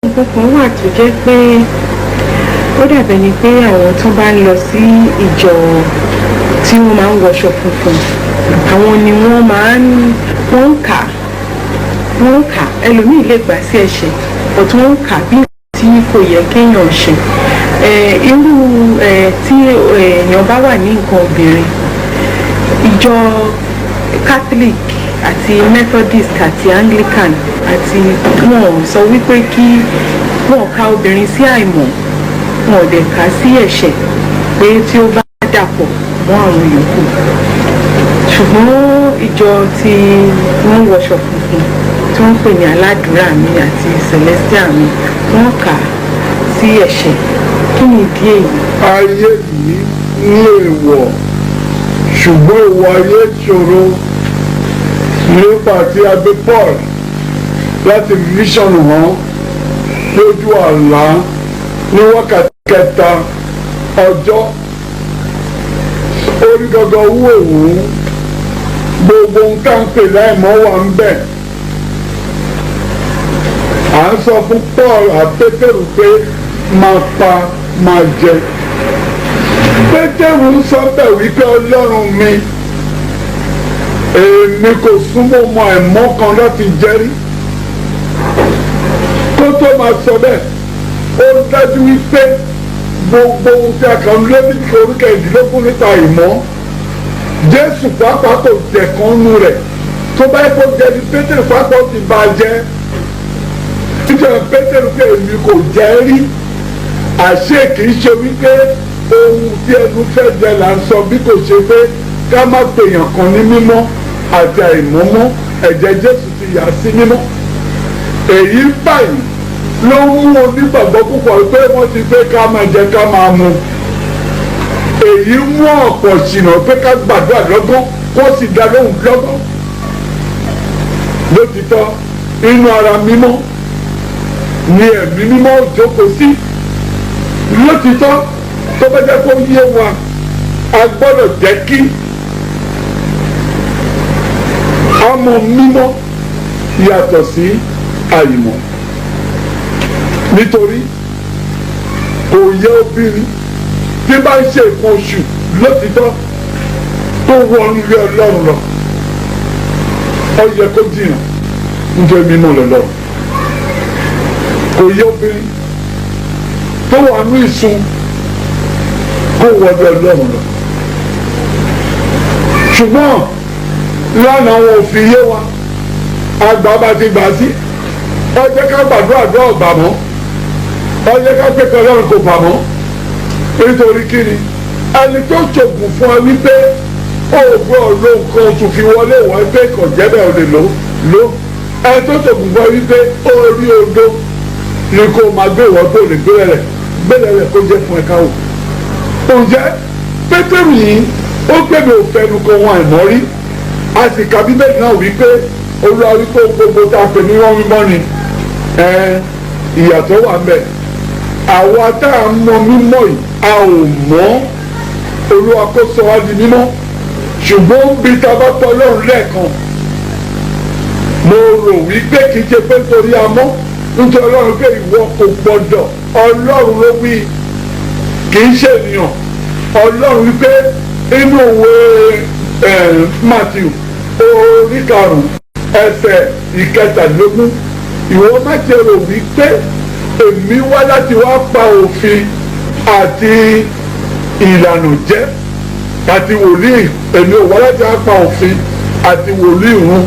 nǹkan kan wà tó jẹ́ pé ó dàbẹ̀ ni pé àwọn tó bá ń lọ sí ìjọ tí wọ́n máa ń wọṣọ funfun àwọn ni wọ́n ń kà ẹlòmíì lè gbà sí ẹ̀ṣẹ̀ ọ̀tún wọ́n ń kà bí tí kò yẹ kéèyàn ṣe irú tí èèyàn bá wà ní nǹkan obìnrin ìjọ Catholic àti Methodist àti Anglican àti wọn sọ wípé kí wọn ka obìnrin sí àìmọ́ wọn ò dẹ̀ kà sí ẹ̀ṣẹ̀ pé tí ó bá dàpọ̀ mọ́ àwọn yòókù ṣùgbọ́n ìjọ tí wọ́n wọṣọ funfun tí wọ́n pè ní aládùúrà mi àti celestial mi wọ́n kà sí ẹ̀ṣẹ̀ kí ni ìdí èyí. ayé yìí lè wọ̀ ṣùgbọ́n ìwọ ayé ṣòro nípa tí a gbé Paul láti mission hàn lójú àlá ní wákàtí kẹta ọjọ́ orí gangan owó òun gbogbo nǹkan pè láìmọ́ wà ń bẹ̀. à ń sọ fún Paul àpétérù pé máa pa máa jẹ. Pétérù ń sọ bẹ́ẹ̀ wípé Ọlọ́run mi èmi kò súnmọ́ ọmọ ẹ̀mọ́ kan láti jẹ́rí. kó tó máa sọ bẹ́ẹ̀ ó dájú wípé gbogbo ohun tí a kàn lé ní orúkọ ìdílógún nípa ìmọ̀ Jésù pàápàá kò jẹ̀kan nú rẹ̀ tó bá yẹ kó jẹ́ ní Pétérù pàápàá ti bá a jẹ́ nítorí Pétérù pé èmi kò jẹ́ rí àṣé kìí ṣe wípé ohun tí ẹnu fẹ́ jẹ là ń sọ bí kò ṣe pé ká má pèèyàn kan ní mímọ́ àti àìmọ́mọ́ ẹ̀jẹ̀ Jésù ti yà sí mímọ́ èyí báyìí ló ń mú onígbàgbọ́ púpọ̀ pé wọ́n ti pé ká máa jẹ ká máa mu èyí mú ọ̀pọ̀ ṣìnà pé ká gbàdúrà lọ́gán kó sì dá lóhùn lọ́gán lótìtọ́ inú ara mímọ́ ni ẹ̀mí mímọ́ jókòó sí lótìtọ́ tó bá jẹ́ kó yé wa a gbọ́dọ̀ jẹ́ kí ọmọ mímọ́ yàtọ̀ sí àìmọ́ nítorí kò yẹ obìnrin tí bá ń ṣe nǹkan oṣù lótìtọ́ tó wọnú ilé Ọlọ́run lọ ó yẹ kó jìnnà nítorí mímọ́ lọ́lọ́run kò yẹ obìnrin tó wà ní ìsun kó wọlé Ọlọ́run lọ ṣùgbọ́n lánàá wọn ò fi yé wa àgbà bá ti gbà sí ó jẹ́ ká gbàdúrà dọ́ ọ̀gbà mọ́ ó jẹ́ ká pé kọ́ Ọlọ́run kò bà mọ́ nítorí kí ni ẹni tó ṣògùn fún ẹ wípé òògùn ọ̀lọ́ nǹkan oṣù fi wọlé wọ́n pé kò jẹ́ bẹ́ẹ̀ ò lè lò ẹni tó ṣògùn fún ẹ wípé orí odó ni kò máa gbé ìwọ́n tó lè gbélé rẹ̀ kó jẹ́ fún ẹ káwọ́. ǹjẹ́ Pétérù yìí ó gbèbè òfẹ́nu kan wọn àìmọ́ rí a sì ka Bíbélì náà wípé Olúwa wípé gbogbo tá a pè ní wọ́n mímọ́ ni ìyàtọ̀ wà mẹ́ àwa tá a mọ mímọ́ yìí a ò mọ̀ Olúwa kó sọ wá di mímọ́ ṣùgbọ́n bí ta bá tọ́ Ọlọ́run lẹ́ẹ̀kan mo rò wípé kì í ṣe pé nítorí amọ́ nítorí Ọlọ́run pé ìwọ kò gbọdọ̀ Ọlọ́run ló wí kì í ṣe ènìyàn Ọlọ́run wípé inú òwe Matthew orí karùn-ún ẹsẹ̀ ìkẹtàlélógún ìwọ má ṣe rò wípé èmi wá láti wá pa òfin àti ìlànà jẹ́ àti wòlíì èmi ò wá láti wá pa òfin àti wòlíì run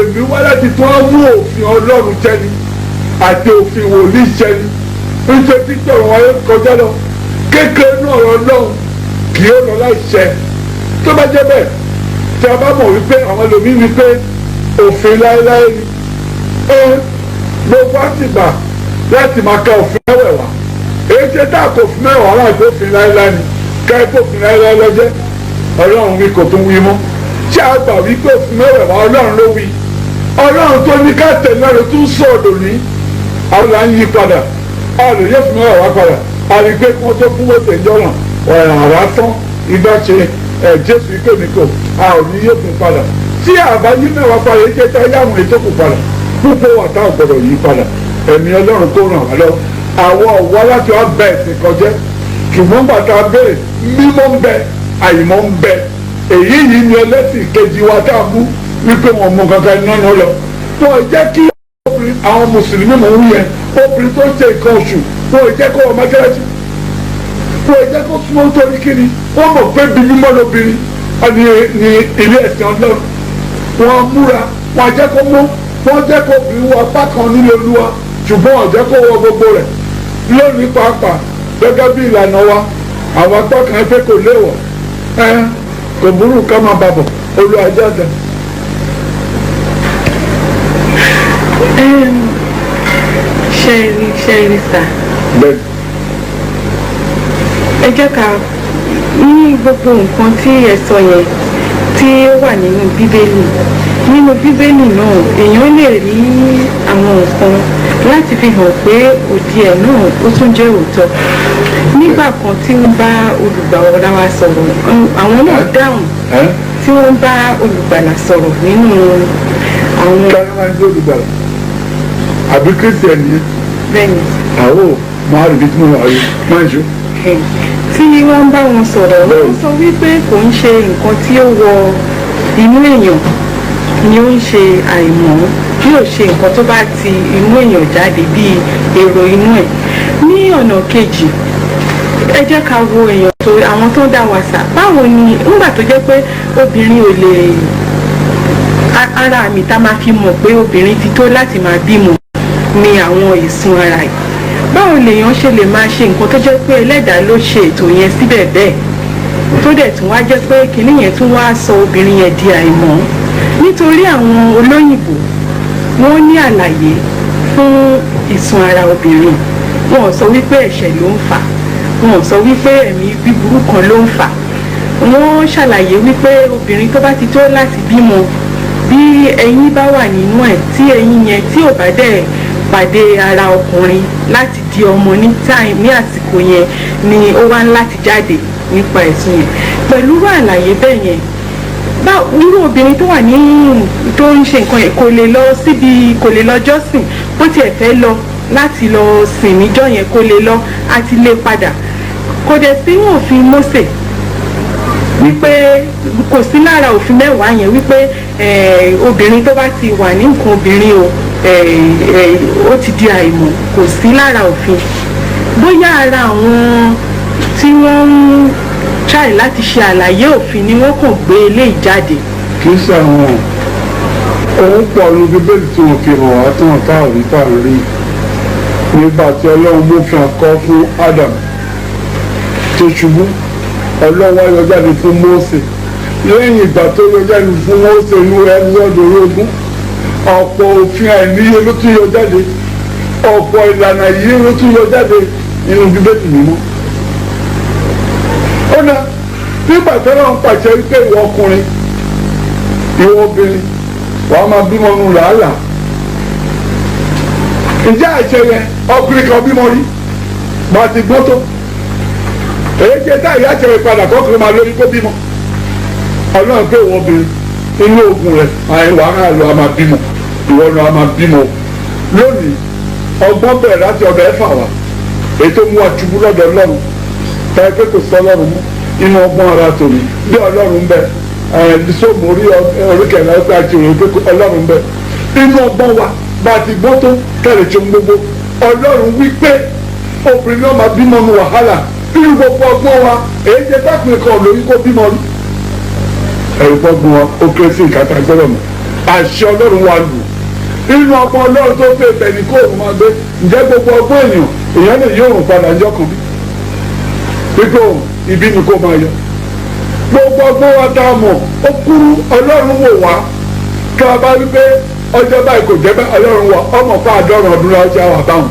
èmi wá láti tún á mú òfin Ọlọ́run jẹ́ni àti òfin wòlíì jẹ́ni nítorí títí ọ̀rọ̀ ayé kọjá lọ kékeré náà ọ̀rọ̀ Ọlọ́run kì í lọ láìṣẹ tó bá jẹ́ bẹ́ẹ̀ tí a bá mọ̀ wípé àwọn ẹlòmíín wípé òfin láéláé ni gbogbo àtìgbà láti máa ka òfin mẹ́wẹ̀ẹ̀wá èyí ṣe tá a kò fún mẹ́wàá láti òfin láéláé ni ká ẹ kó òfin láéláé lọ́jẹ́ Ọlọ́run wí kò tún wí mọ́ tí a gbà wípé òfin mẹ́wẹ̀ẹ̀wá Ọlọ́run ló wí Ọlọ́run tó ní ká tẹ̀lé rẹ̀ tún sọ̀dọ̀ ní àwọn là ń yí padà a lè yẹ òfin mẹ́wẹ̀ẹ̀wá padà a lè gbé kí wọ́n tó fún wọ́tẹ̀ ìjọ́ràn àrà tán ìgbà ṣe Jésù ìkóníkò a ò ní yé fún padà tí àbá yí mẹ́wàá padà yé jẹ́ tá yá àwọn ètò kò padà púpọ̀ wà tá a gbọ́dọ̀ yí padà ẹ̀mí ọlọ́run kó ràn wá lọ àwọn ọ̀wá láti wá bẹ ẹ̀sìn kọjá ṣùgbọ́n bàtà bẹ́ẹ̀ mímọ́ ń bẹ àìmọ́ ń bẹ èyí yìí ni ẹlẹ́sìn kejì wa tá a mú wípé wọn mọ kankan iná náà lọ wọn jẹ́ kí àwọn mùsùlùmí mọ̀ ń yẹ obìnrin tó ṣe nǹkan oṣù wọn jẹ́ kó wọ mọ́ṣáláṣí wọn jẹ́ kó súnmọ́ nítorí kíni wọ́n mọ̀ pé bí mímọ́ lóbìnrin ní ilé ẹ̀sìn ọlọ́run wọn múra wọn jẹ́ kó mọ́ wọn jẹ́ kó bí wọ apá kan nílé olúwa ṣùgbọ́n wọn jẹ́ kó wọ gbogbo rẹ̀ lónìí pàápàá gẹ́gẹ́ bí ìlànà wa àwọn apá kan pé kò léwọ̀ kò burú ká máa bàbọ̀ olùwàjáde. ṣẹ́ẹ̀rì sà. bẹ́ẹ̀. ẹ jẹ́ ká ní gbogbo nǹkan tí ẹ sọ yẹn tí ó wà nínú bíbélì náà èèyàn lè rí àwọn nǹkan láti fi hàn pé òdì ẹ̀ náà ó tún jẹ́ òótọ́ nígbà kan tí wọ́n bá olùgbàlà wa sọ̀rọ̀ àwọn náà dáhùn tí wọ́n bá olùgbàlà sọ̀rọ̀ nínú àwọn. káyọ̀ máa ń gbé olùgbàlà àbí kírísítẹ̀nì yẹn. bẹ́ẹ̀ni. àwọn máa rí bí tí mo wà yìí máa ń ṣe. tí wọ́n bá wọn sọ̀rọ̀ wọ́n sọ wípé kò ń ṣe nǹkan tí ó wọ inú èèyàn ni ó ń ṣe àìmọ́ bí ó ṣe nǹkan tó bá ti inú èèyàn jáde bíi èrò inú ẹ̀. ní ọ̀nà kejì ẹ jẹ́ ká wo èèyàn tó àwọn tó ń dá wa sà báwo ni nígbà tó jẹ́ pé obìnrin ò lè ara mi tá máa fi mọ̀ pé obìnrin ti tó láti máa bímọ ni àwọn ìsun ara yìí báwo lèèyàn ṣe lè máa ṣe nǹkan tó jẹ́ pé ẹlẹ́dàá ló ṣe ètò yẹn síbẹ̀ bẹ́ẹ̀ tó dẹ̀ tún wá jẹ́ pé kinní yẹn tún wá sọ obìnrin yẹn di àìmọ́ nítorí àwọn olóyìnbó wọ́n ní àlàyé fún ìsun ara obìnrin wọn ò sọ wípé ẹ̀ṣẹ̀ ló ń fà wọn ò sọ wípé ẹ̀mí bíburú kan ló ń fà wọ́n ṣàlàyé wípé obìnrin tó bá ti tó láti bímọ bí ẹyin bá wà nínú ẹ̀ tí ẹyin yẹn tí ò bá dẹ̀ pàdé ara ọkùnrin láti di ọmọ ní àsìkò yẹn ni ó wá láti jáde nípa ẹ̀sùn yẹn pẹ̀lú àlàyé bẹ́ẹ̀ yẹn irú obìnrin tó wà ní tó ń ṣe nǹkan yẹn kò lè lọ jọ́sìn bó tiẹ̀ fẹ́ lọ láti lọ sìn níjọ́ yẹn kò lè lọ àti lè padà kò dẹ̀ sí òfin Mósè wípé kò sí lára òfin mẹ́wàá yẹn wípé obìnrin tó bá ti wà ní nǹkan obìnrin ó ti di àìmọ́ kò sí lára òfin bóyá ara àwọn tí wọ́n ń ṣàì láti ṣe àlàyé òfin ni wọ́n kàn gbé eléyìí jáde. kì í ṣe àwọn ohun pọ̀ ní bíbélì tí wọ́n fi hàn wá tí wọ́n tá àrí tá à ń rí nígbà tí ọlọ́run mú fi àkọ́ fún Adam tó ṣubú ọlọ́run wá yọ jáde fún Mósè lẹ́yìn ìgbà tó yọ jáde fún Mósè ní ẹlọ́dún ológun ọ̀pọ̀ òfin àìníye ló tún yọ jáde ọ̀pọ̀ ìlànà yìí ló tún yọ jáde nínú bíbélì mímọ́. ó ná nígbà tó náà ń pàṣẹ wípé ìwọ ọkùnrin ìwọ obìnrin wàá máa bímọ nù làálàá ìjà àṣẹ yẹn ọkùnrin kan bímọ rí bá ti gbọ́ tó èyí jẹ́ tá ìyá àṣẹ padà kọ́kùnrin máa lórí kó bímọ ọlọ́run pé ìwọ obìnrin inú ogun rẹ̀ wàhálà lọ a máa bímọ ìwọ lọ a máa bímọ lónìí ọgbọ́n bẹ̀rẹ̀ láti ọ̀dọ̀ ẹ̀fà wa èyí tó mú àtúbú lọ́dọ̀ ọlọ́run táyé pé kò sọ ọlọ́run mú inú ọgbọ́n ara tòmí bí ọlọ́run bẹ sóòmù oríkèlè ọgbẹ́ àti òròyìn pé ọlọ́run bẹ inú ọgbọ́n wa bá a ti gbọ́ tó kẹlẹ̀ tó ń gbogbo ọlọ́run wí pé obìnrin náà máa bímọ nu wàhálà nínú gbogbo ọgbọ́n wa èyí jẹ́ tákùnrin kan lórí kó bímọ rí ẹ̀rù gbọ́gbọ́n wa ó kéré sí ìkàtà gbọ́dọ̀ mọ́ àṣẹ ọlọ́run wa lù nínú ọgbọ́n ọlọ́run tó fẹ́ bẹ̀ ní kóòrùn máa gbé ǹjẹ́ gbogbo ọgbọ́n èèyàn lè yí òrùn padà ńjọ́ kan bí pípé òun ibi ni kó máa yọ gbogbo ọgbọ́n wa tá a mọ̀ ó kúrú ọlọ́run wò wá kí a bá wípé ọjọ́ báyìí kò jẹ́ bẹ́ẹ̀ ọlọ́run wà ọmọ fún àádọ́rùn ọdún láwọn tí a wà báwọn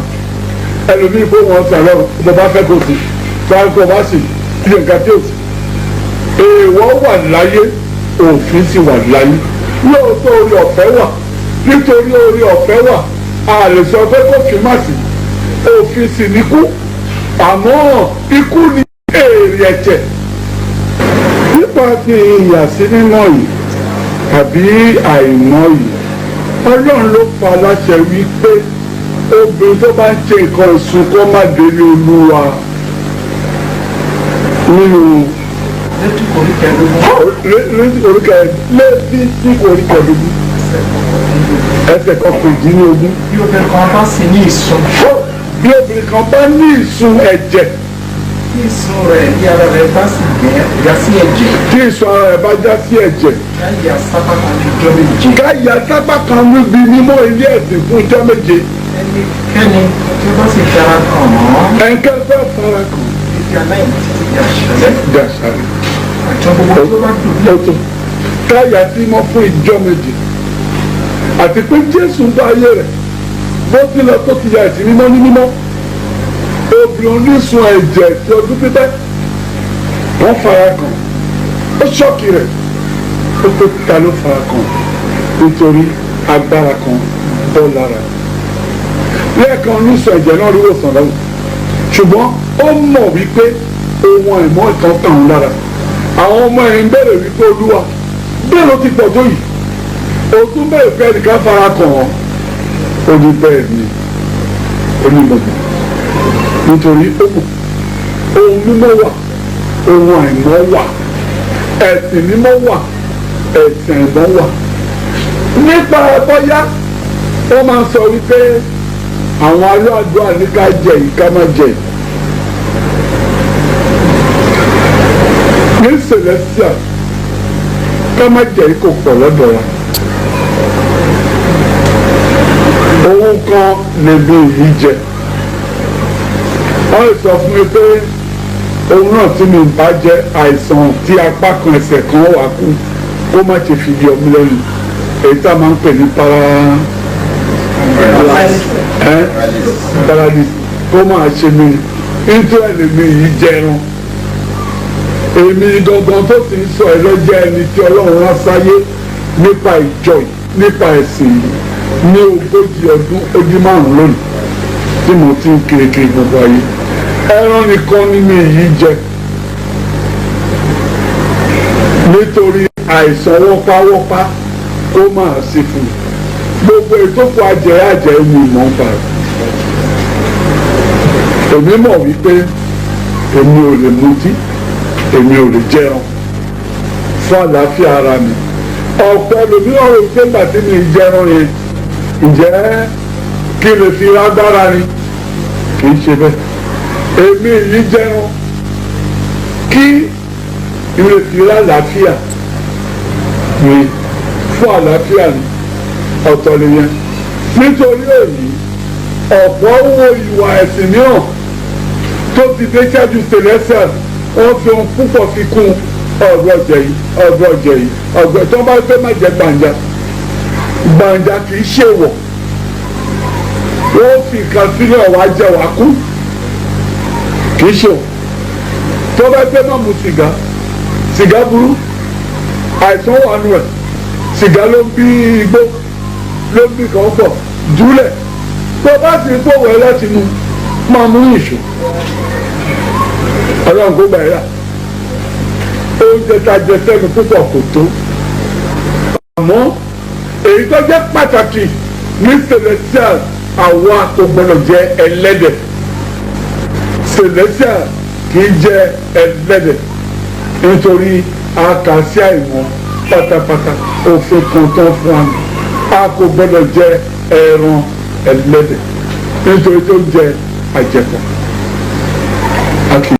ẹlòmíì fún wọn sí ọlọ́run bó bá fẹ́ kó sí báyìí kó bá sì kí nǹkan tí ò sí èèwọ̀ wà láyé òfin sì wà láyé lóòótọ́ orí ọ̀fẹ́ wà nítorí orí ọ̀fẹ́ wà a lè sọ pé kó fi má sí òfin sì ní kú àmọ́ ikú ni èrè ẹ̀jẹ̀ nípa ti ìyàsímímọ́ yìí tàbí àìmọ́ yìí ọlọ́run ló pa láṣẹ wípé obìnrin tó bá ń ṣe nǹkan ìsún kó má délé olúwa nínú létí koríkẹ̀ẹ́dógún. létí koríkẹ̀ẹ́dógún ẹsẹ̀ kọkàndínlógún. bí obìnrin kan bá sì ní ìsun. bí obìnrin kan bá ní ìsun ẹ̀jẹ̀. tí ìsun rẹ̀ ní ara rẹ̀ bá sì já sí ẹ̀jẹ̀. tí ìsun ara rẹ̀ bá já sí ẹ̀jẹ̀. káyà sábà kan ní ọjọ́ méje. káyà sábà kan níbi mímọ́ ilé ẹ̀sìn fún ọjọ́ méje. ẹnikẹ́ni tí ó bá sì fara kàn án. ẹnikẹ́ni tó fara kàn. títí aláìní títí di àṣálẹ́. dàṣàrẹ̀. àjọ gbogbo tó bá dùn ní ọ̀tọ̀ káyà sí mọ́ fún ìjọ méje. àti pé Jésù bá ayé rẹ̀ bó tilẹ̀ tó ti yà ẹ̀sìn mímọ́ ní mímọ́. obìnrin onísun ẹ̀jẹ̀ ti ọdún pípẹ́ wọ́n fara kàn ó ṣọ́ọ̀kì rẹ̀ ó pé ta ló fara kàn nítorí agbára kan bọ́ lára lẹ́ẹ̀kan onísun ẹ̀jẹ̀ náà rí wòsàn lọ́wọ́ ṣùgbọ́n ó mọ̀ wípé ohun ẹ̀mọ́ ìkan kàn ń lára àwọn ọmọ ẹ̀ ń bẹ̀rẹ̀ wípé Olúwa bẹ́ẹ̀ ló ti pọ̀ tó yìí o tún bẹ̀rẹ̀ pé ẹnìkan fara kàn ọ́ ó ní bẹ́ẹ̀ ni onímọ̀gbọ̀n nítorí ó mọ̀ ohun mímọ́ wà ohun àìmọ́ wà ẹ̀sìn mímọ́ wà ẹ̀sìn àìmọ́ wà nípa bọ́yá wọ́n máa ń sọ wípé àwọn aláàdúrà ní ká jẹ yìí ká má jẹ yìí ní Celestial ká má jẹ yìí kò pọ̀ lọ́dọ̀ wa ohun kan lè bí èyí jẹ wọ́n lè sọ fún mi pé ohun náà tí mi bá jẹ́ àìsàn tí apá kan ẹsẹ̀ kan wà kú kó má ṣe fi yọ mí lẹ́nu èyí tá a máa ń pè ní paralysis kó máa ṣe mí nítorí ẹ̀mí yìí jẹran èmi gangan tó ti ń sọ ẹ lọ́jọ́ ẹni tí Ọlọ́run rán sáyé nípa ìjọ yìí nípa ẹ̀sìn yìí ní 40 ọdún ó dín 5 lónìí tí mo ti ń kiri gbogbo ayé ẹran nìkan ni mi yìí jẹ nítorí àìsàn wọ́páwọ́pá kó máa sí fún mi gbogbo ìtókò ajẹ́ mi mọ̀ ń pa èmi mọ̀ wípé èmi ò lè mutí èmi ò lè jẹun fún àlàáfíà ara mi ọ̀pọ̀ ẹlòmíràn rò pé nígbà tí mi jẹun yẹn ǹjẹ́ kí lè fi lágbára ni kì í ṣe bẹ́ẹ̀ èmi yìí jẹun kí lè fi lálàáfíà mi fún àlàáfíà ni ọ̀tọ̀ nìyẹn nítorí èyí ọ̀pọ̀ owó ìwà ẹ̀sìn mìíràn tó ti dé ṣáájú Celestial wọ́n fi ohun púpọ̀ fi kún ọ̀gbọ́n jẹ yìí ọ̀gbọ́n tó bá fẹ́ má jẹ gbàǹjà kì í ṣèwọ̀ wọ́n fi nǹkan sílẹ̀ wá jẹ wá kú kì í ṣèwọ̀ tó bá fẹ́ má mu sìgá burú àìsàn wà nù ẹ̀ sìgá ló ń bí igbó ló ń bí kan pọ̀ jùlẹ̀ tó bá sì ń pòwọ́ ẹ láti nu máa mú ìṣó Ọlọ́run kó gbà yà oúnjẹ tá a jẹ sẹ́nu púpọ̀ kò tó àmọ́ èyí tó jẹ́ pàtàkì ní Celestial àwa kò gbọdọ̀ jẹ ẹlẹ́dẹ̀ Celestial kì í jẹ ẹlẹ́dẹ̀ nítorí àkàsí àìmọ́ pátápátá òfin kan tó fún wa a kò gbọdọ̀ jẹ ẹran ẹlẹ́dẹ̀ nítorí tó jẹ àjẹpọ̀